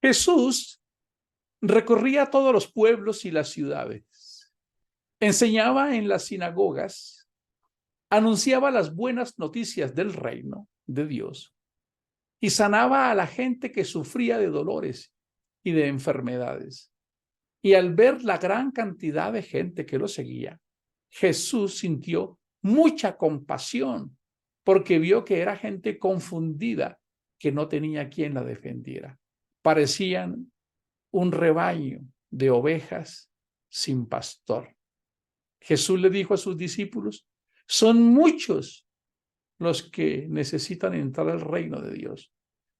Jesús recorría todos los pueblos y las ciudades, enseñaba en las sinagogas, anunciaba las buenas noticias del reino de Dios y sanaba a la gente que sufría de dolores y de enfermedades. Y al ver la gran cantidad de gente que lo seguía, Jesús sintió mucha compasión porque vio que era gente confundida, que no tenía quien la defendiera. Parecían un rebaño de ovejas sin pastor. Jesús le dijo a sus discípulos, son muchos los que necesitan entrar al reino de Dios,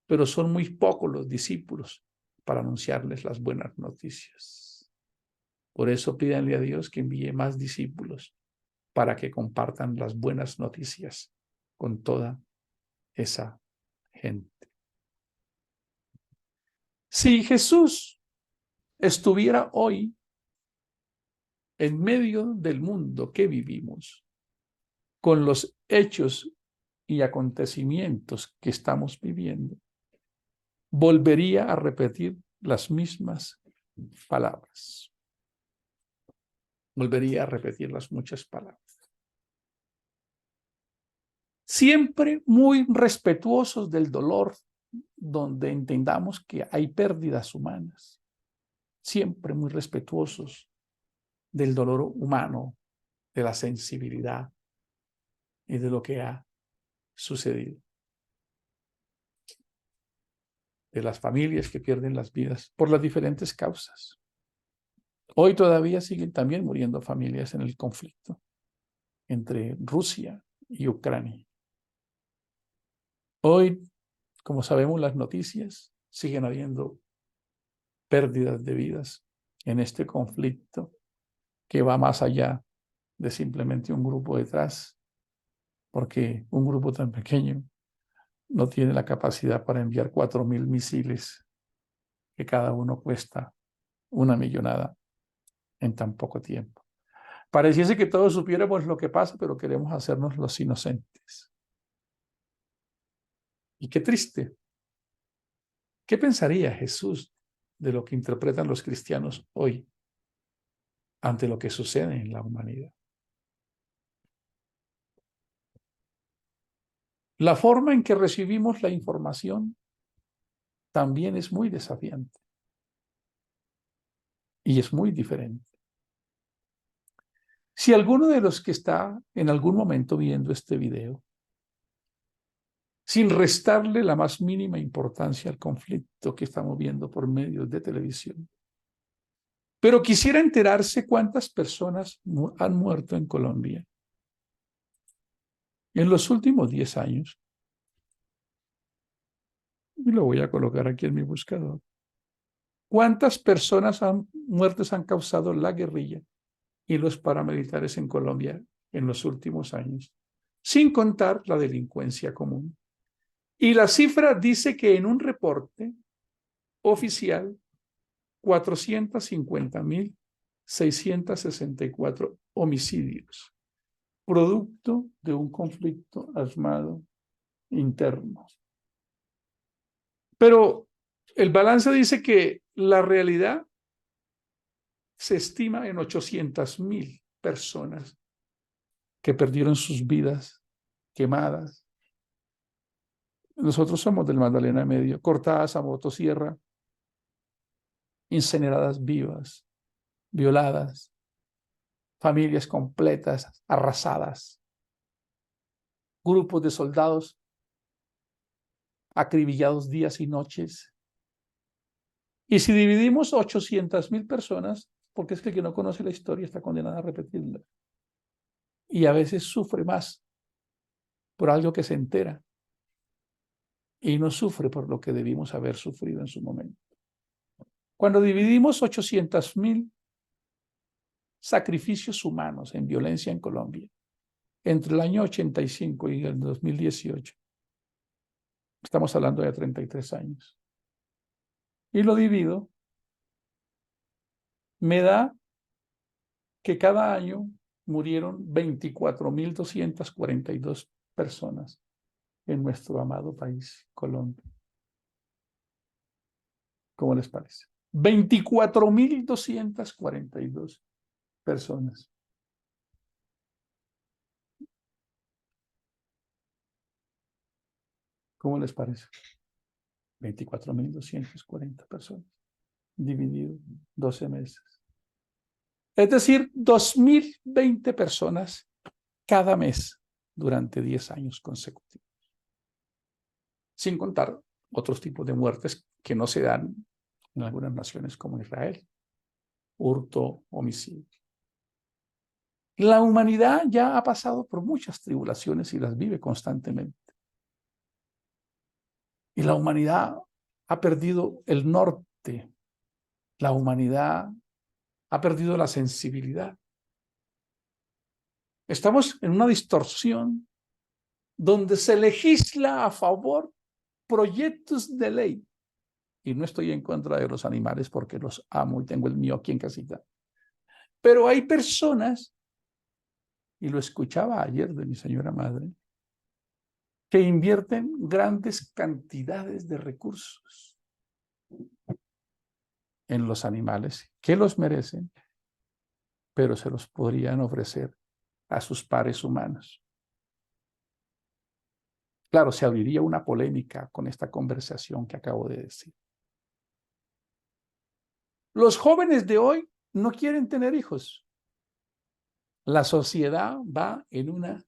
pero son muy pocos los discípulos para anunciarles las buenas noticias. Por eso pídanle a Dios que envíe más discípulos para que compartan las buenas noticias con toda esa gente. Si Jesús estuviera hoy en medio del mundo que vivimos, con los hechos y acontecimientos que estamos viviendo, volvería a repetir las mismas palabras. Volvería a repetir las muchas palabras. Siempre muy respetuosos del dolor, donde entendamos que hay pérdidas humanas. Siempre muy respetuosos del dolor humano, de la sensibilidad y de lo que ha sucedido. De las familias que pierden las vidas por las diferentes causas. Hoy todavía siguen también muriendo familias en el conflicto entre Rusia y Ucrania. Hoy, como sabemos las noticias, siguen habiendo pérdidas de vidas en este conflicto que va más allá de simplemente un grupo detrás, porque un grupo tan pequeño no tiene la capacidad para enviar 4.000 misiles, que cada uno cuesta 1.000.000 en tan poco tiempo. Pareciese que todos supiéramos lo que pasa, pero queremos hacernos los inocentes. Y qué triste. ¿Qué pensaría Jesús de lo que interpretan los cristianos hoy ante lo que sucede en la humanidad? La forma en que recibimos la información también es muy desafiante y es muy diferente. Si alguno de los que está en algún momento viendo este video, sin restarle la más mínima importancia al conflicto que estamos viendo por medios de televisión, pero quisiera enterarse cuántas personas han muerto en Colombia en los últimos 10 años, y lo voy a colocar aquí en mi buscador. ¿Cuántas personas muertes han causado la guerrilla y los paramilitares en Colombia en los últimos años? Sin contar la delincuencia común. Y la cifra dice que en un reporte oficial, 450.664 homicidios, producto de un conflicto armado interno. Pero el balance dice que la realidad se estima en 800.000 personas que perdieron sus vidas quemadas. Nosotros somos del Magdalena Medio, cortadas a motosierra, incineradas vivas, violadas, familias completas arrasadas, grupos de soldados acribillados días y noches. Y si dividimos 800.000 personas, porque es que el que no conoce la historia está condenado a repetirla. Y a veces sufre más por algo que se entera y no sufre por lo que debimos haber sufrido en su momento. Cuando dividimos 800.000 sacrificios humanos en violencia en Colombia, entre el año 85 y el 2018, estamos hablando de 33 años, y lo divido, me da que cada año murieron 24.242 personas en nuestro amado país, Colombia. ¿Cómo les parece? 24.242 personas. ¿Cómo les parece? 24.240 personas, dividido 12 meses. Es decir, 2.020 personas cada mes durante 10 años consecutivos. Sin contar otros tipos de muertes que no se dan en algunas naciones como Israel. Hurto, homicidio. La humanidad ya ha pasado por muchas tribulaciones y las vive constantemente. Y la humanidad ha perdido el norte. La humanidad ha perdido la sensibilidad. Estamos en una distorsión donde se legisla a favor proyectos de ley. Y no estoy en contra de los animales porque los amo y tengo el mío aquí en casita. Pero hay personas, y lo escuchaba ayer de mi señora madre, que invierten grandes cantidades de recursos en los animales que los merecen, pero se los podrían ofrecer a sus pares humanos. Claro, se abriría una polémica con esta conversación que acabo de decir. Los jóvenes de hoy no quieren tener hijos. La sociedad va en una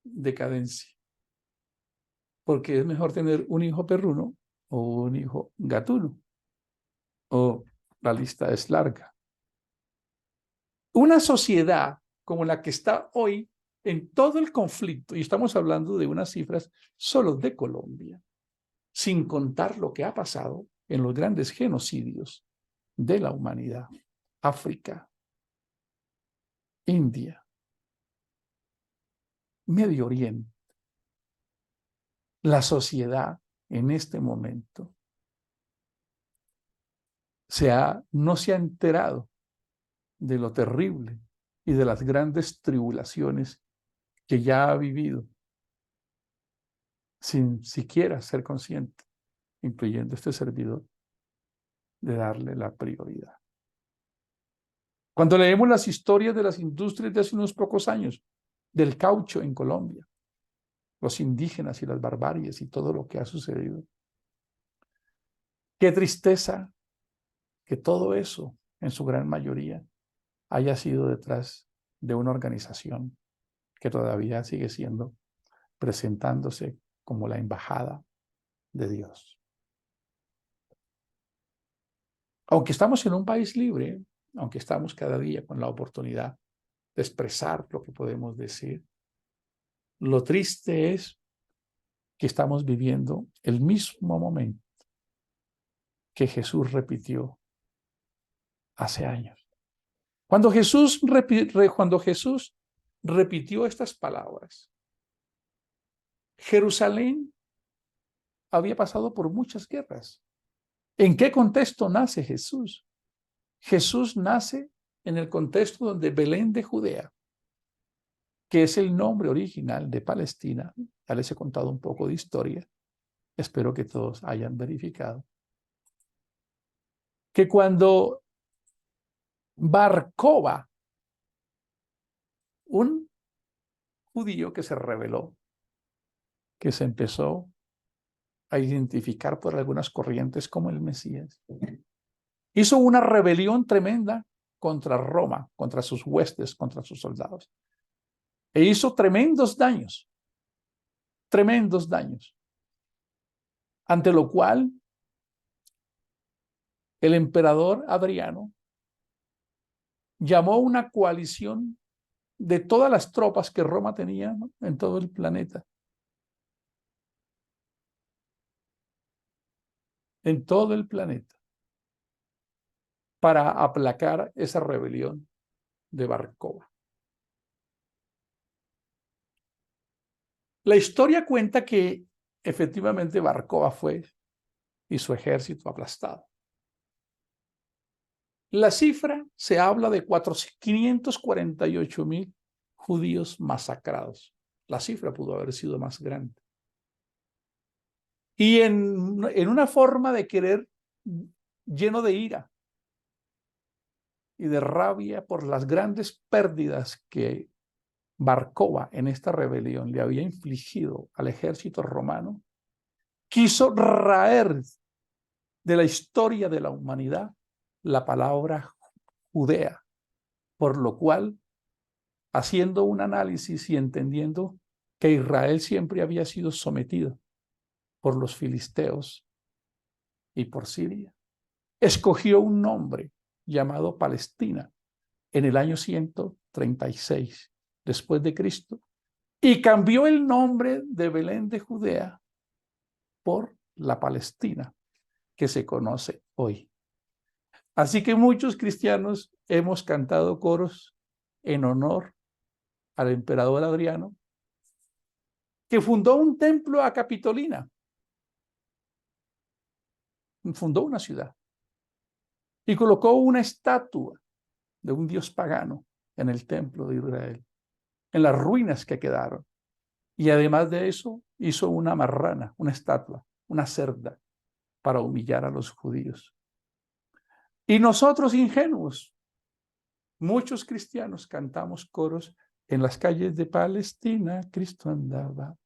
decadencia, porque es mejor tener un hijo perruno o un hijo gatuno, o la lista es larga. Una sociedad como la que está hoy en todo el conflicto, y estamos hablando de unas cifras solo de Colombia, sin contar lo que ha pasado en los grandes genocidios de la humanidad, África, India, Medio Oriente. La sociedad en este momento no se ha enterado de lo terrible y de las grandes tribulaciones que ya ha vivido sin siquiera ser consciente, incluyendo este servidor, de darle la prioridad. Cuando leemos las historias de las industrias de hace unos pocos años, del caucho en Colombia, los indígenas y las barbaries y todo lo que ha sucedido, qué tristeza que todo eso, en su gran mayoría, haya sido detrás de una organización que todavía sigue presentándose como la embajada de Dios. Aunque estamos en un país libre, aunque estamos cada día con la oportunidad de expresar lo que podemos decir, lo triste es que estamos viviendo el mismo momento que Jesús repitió hace años. Cuando Jesús repitió estas palabras, Jerusalén había pasado por muchas guerras. ¿En qué contexto nace Jesús? Jesús nace en el contexto donde Belén de Judea, que es el nombre original de Palestina, ya les he contado un poco de historia, espero que todos hayan verificado, que cuando Bar Kokhba, un judío que se rebeló, que se empezó a identificar por algunas corrientes como el Mesías, hizo una rebelión tremenda contra Roma, contra sus huestes, contra sus soldados, e hizo tremendos daños, ante lo cual el emperador Adriano llamó una coalición de todas las tropas que Roma tenía, ¿no?, en todo el planeta. En todo el planeta. Para aplacar esa rebelión de Bar Kokhba. La historia cuenta que efectivamente Bar Kokhba fue y su ejército aplastado. La cifra se habla de 548.000 judíos masacrados. La cifra pudo haber sido más grande. Y en una forma de querer lleno de ira y de rabia por las grandes pérdidas que Bar Kokhba en esta rebelión le había infligido al ejército romano, quiso raer de la historia de la humanidad la palabra Judea, por lo cual, haciendo un análisis y entendiendo que Israel siempre había sido sometido por los filisteos y por Siria, escogió un nombre llamado Palestina en el año 136 después de Cristo y cambió el nombre de Belén de Judea por la Palestina que se conoce hoy. Así que muchos cristianos hemos cantado coros en honor al emperador Adriano, que fundó un templo a Capitolina, fundó una ciudad y colocó una estatua de un dios pagano en el templo de Israel, en las ruinas que quedaron. Y además de eso, hizo una marrana, una estatua, una cerda, para humillar a los judíos. Y nosotros, ingenuos, muchos cristianos cantamos coros en las calles de Palestina. Cristo andaba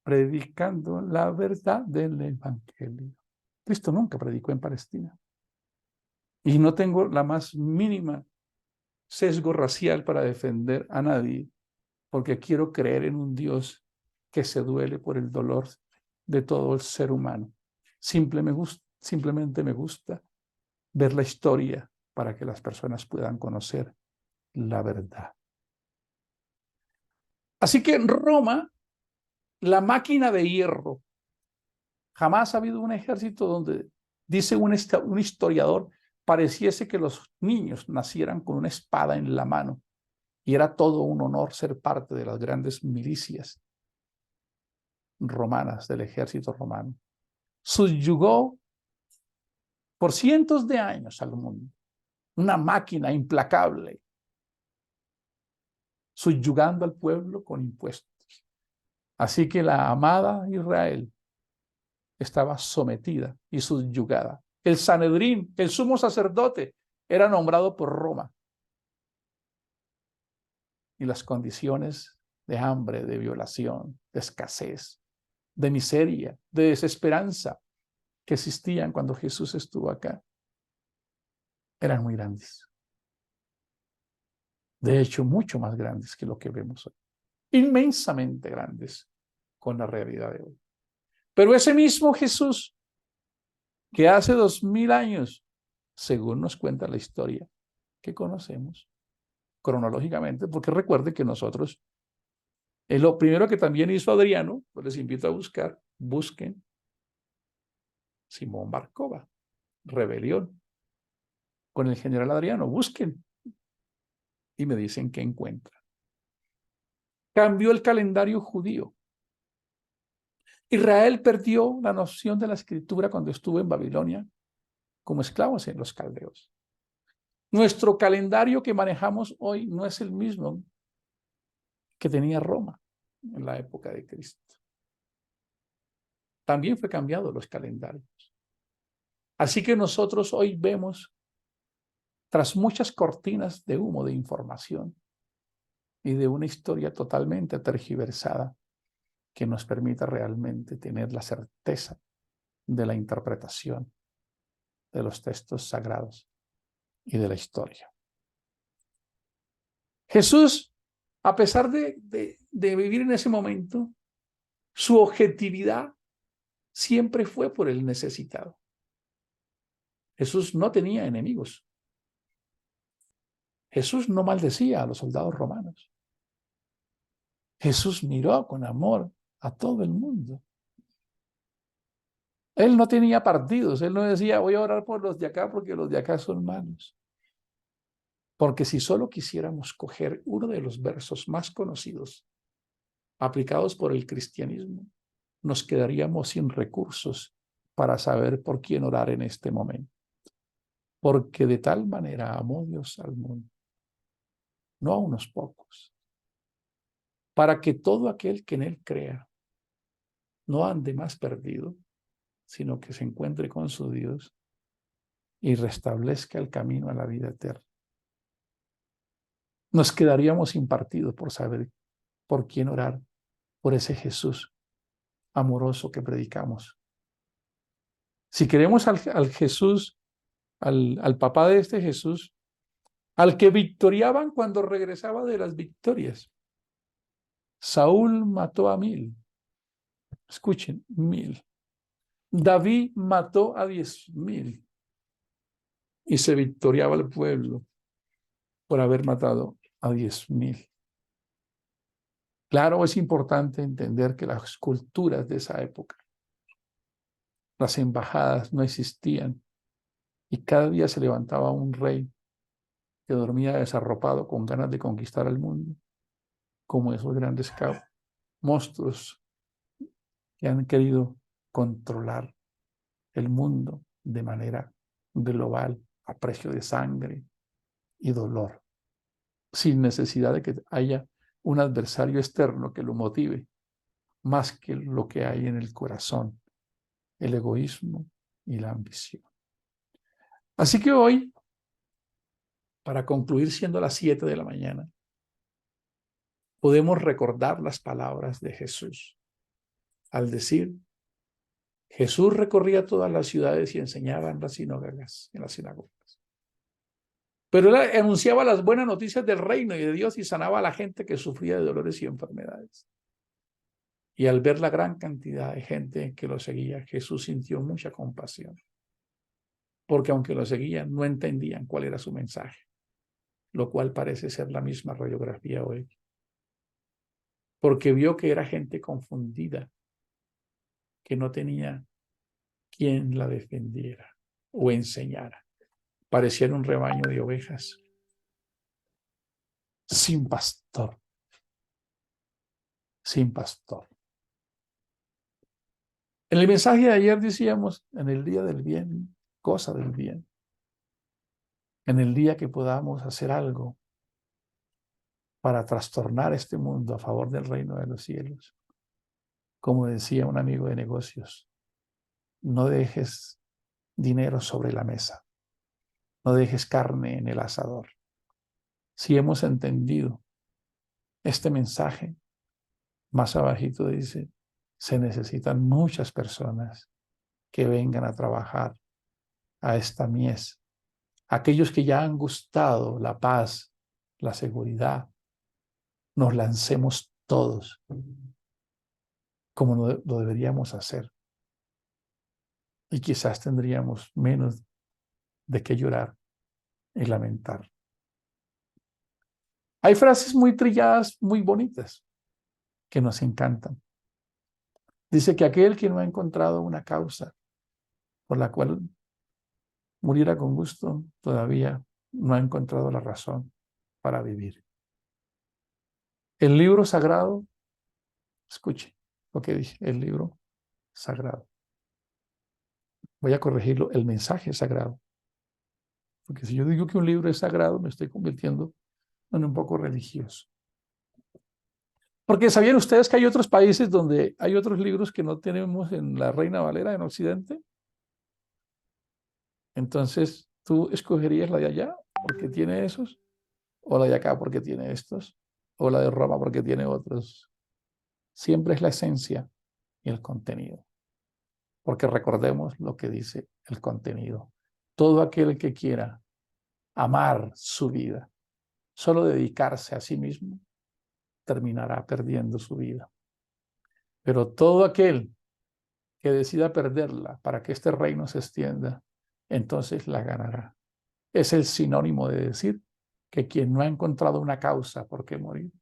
predicando la verdad del evangelio. Cristo nunca predicó en Palestina. Y no tengo la más mínima sesgo racial para defender a nadie, porque quiero creer en un Dios que se duele por el dolor de todo el ser humano. Simplemente me gusta ver la historia para que las personas puedan conocer la verdad. Así que en Roma, la máquina de hierro, jamás ha habido un ejército donde, dice un historiador, pareciese que los niños nacieran con una espada en la mano. Y era todo un honor ser parte de las grandes milicias romanas, del ejército romano. Subyugó por cientos de años al mundo. Una máquina implacable, subyugando al pueblo con impuestos. Así que la amada Israel estaba sometida y subyugada. El Sanedrín, el sumo sacerdote, era nombrado por Roma. Y las condiciones de hambre, de violación, de escasez, de miseria, de desesperanza que existían cuando Jesús estuvo acá, eran muy grandes. De hecho, mucho más grandes que lo que vemos hoy. Inmensamente grandes con la realidad de hoy. Pero ese mismo Jesús que hace 2000 años, según nos cuenta la historia que conocemos cronológicamente, porque recuerde que nosotros, lo primero que también hizo Adriano, pues les invito a busquen Simón Bar Kokhba, rebelión con el general Adriano, busquen y me dicen qué encuentran. Cambió el calendario judío. Israel perdió la noción de la escritura cuando estuvo en Babilonia como esclavos en los caldeos. Nuestro calendario que manejamos hoy no es el mismo que tenía Roma en la época de Cristo. También fue cambiado los calendarios. Así que nosotros hoy vemos, tras muchas cortinas de humo de información y de una historia totalmente tergiversada, que nos permita realmente tener la certeza de la interpretación de los textos sagrados y de la historia. Jesús, a pesar de vivir en ese momento, su objetividad siempre fue por el necesitado. Jesús no tenía enemigos. Jesús no maldecía a los soldados romanos. Jesús miró con amor a todo el mundo. Él no tenía partidos. Él no decía, voy a orar por los de acá porque los de acá son malos. Porque si solo quisiéramos coger uno de los versos más conocidos aplicados por el cristianismo, nos quedaríamos sin recursos para saber por quién orar en este momento. Porque de tal manera amó Dios al mundo, no a unos pocos, para que todo aquel que en él crea no ande más perdido, sino que se encuentre con su Dios y restablezca el camino a la vida eterna. Nos quedaríamos sin partido por saber por quién orar, por ese Jesús amoroso que predicamos. Si queremos al Jesús, al papá de este Jesús, al que victoriaban cuando regresaba de las victorias. Saúl mató a 1000. Escuchen, 1000. David mató a 10,000 y se victoriaba el pueblo por haber matado a 10,000. Claro, es importante entender que las culturas de esa época, las embajadas no existían y cada día se levantaba un rey que dormía desarropado con ganas de conquistar al mundo, como esos grandes monstruos que han querido controlar el mundo de manera global a precio de sangre y dolor, sin necesidad de que haya un adversario externo que lo motive, más que lo que hay en el corazón, el egoísmo y la ambición. Así que hoy, para concluir siendo las 7 de la mañana, podemos recordar las palabras de Jesús al decir: Jesús recorría todas las ciudades y enseñaba en las sinagogas, Pero él anunciaba las buenas noticias del reino y de Dios y sanaba a la gente que sufría de dolores y enfermedades. Y al ver la gran cantidad de gente que lo seguía, Jesús sintió mucha compasión. Porque aunque lo seguían, no entendían cuál era su mensaje, lo cual parece ser la misma radiografía hoy. Porque vio que era gente confundida, que no tenía quien la defendiera o enseñara. Parecían un rebaño de ovejas sin pastor. Sin pastor. En el mensaje de ayer decíamos, en el día del bien, cosa del bien. En el día que podamos hacer algo para trastornar este mundo a favor del reino de los cielos. Como decía un amigo de negocios, no dejes dinero sobre la mesa. No dejes carne en el asador. Si hemos entendido este mensaje, más abajito dice, se necesitan muchas personas que vengan a trabajar a esta mies. Aquellos que ya han gustado la paz, la seguridad, nos lancemos todos como lo deberíamos hacer. Y quizás tendríamos menos de qué llorar y lamentar. Hay frases muy trilladas, muy bonitas, que nos encantan. Dice que aquel que no ha encontrado una causa por la cual muriera con gusto, todavía no ha encontrado la razón para vivir. El libro sagrado, escuche lo que dije, el libro sagrado. Voy a corregirlo, el mensaje sagrado. Porque si yo digo que un libro es sagrado, me estoy convirtiendo en un poco religioso. Porque ¿sabían ustedes que hay otros países donde hay otros libros que no tenemos en la Reina Valera en Occidente? Entonces, ¿tú escogerías la de allá porque tiene esos? ¿O la de acá porque tiene estos? ¿O la de Roma porque tiene otros? Siempre es la esencia y el contenido. Porque recordemos lo que dice el contenido. Todo aquel que quiera amar su vida, solo dedicarse a sí mismo, terminará perdiendo su vida. Pero todo aquel que decida perderla para que este reino se extienda, entonces la ganará. Es el sinónimo de decir que quien no ha encontrado una causa por qué morir,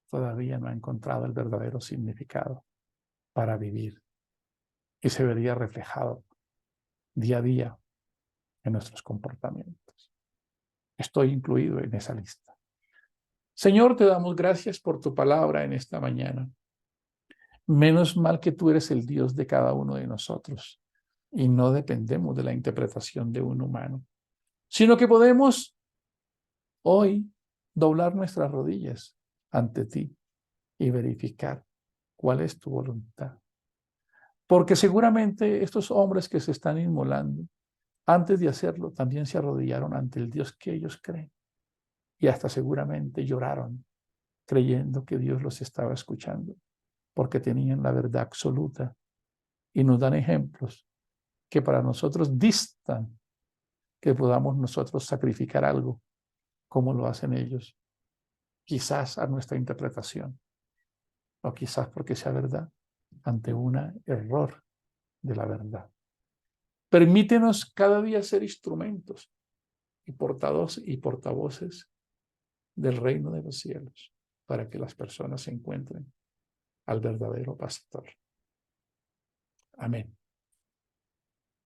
todavía no ha encontrado el verdadero significado para vivir. Y se vería reflejado día a día en nuestros comportamientos. Estoy incluido en esa lista. Señor, te damos gracias por tu palabra en esta mañana. Menos mal que tú eres el Dios de cada uno de nosotros y no dependemos de la interpretación de un humano, sino que podemos hoy doblar nuestras rodillas ante ti y verificar cuál es tu voluntad. Porque seguramente estos hombres que se están inmolando antes de hacerlo, también se arrodillaron ante el Dios que ellos creen y hasta seguramente lloraron creyendo que Dios los estaba escuchando porque tenían la verdad absoluta y nos dan ejemplos que para nosotros distan que podamos nosotros sacrificar algo como lo hacen ellos, quizás a nuestra interpretación o quizás porque sea verdad ante un error de la verdad. Permítenos cada día ser instrumentos y portavoces del reino de los cielos para que las personas se encuentren al verdadero pastor. Amén.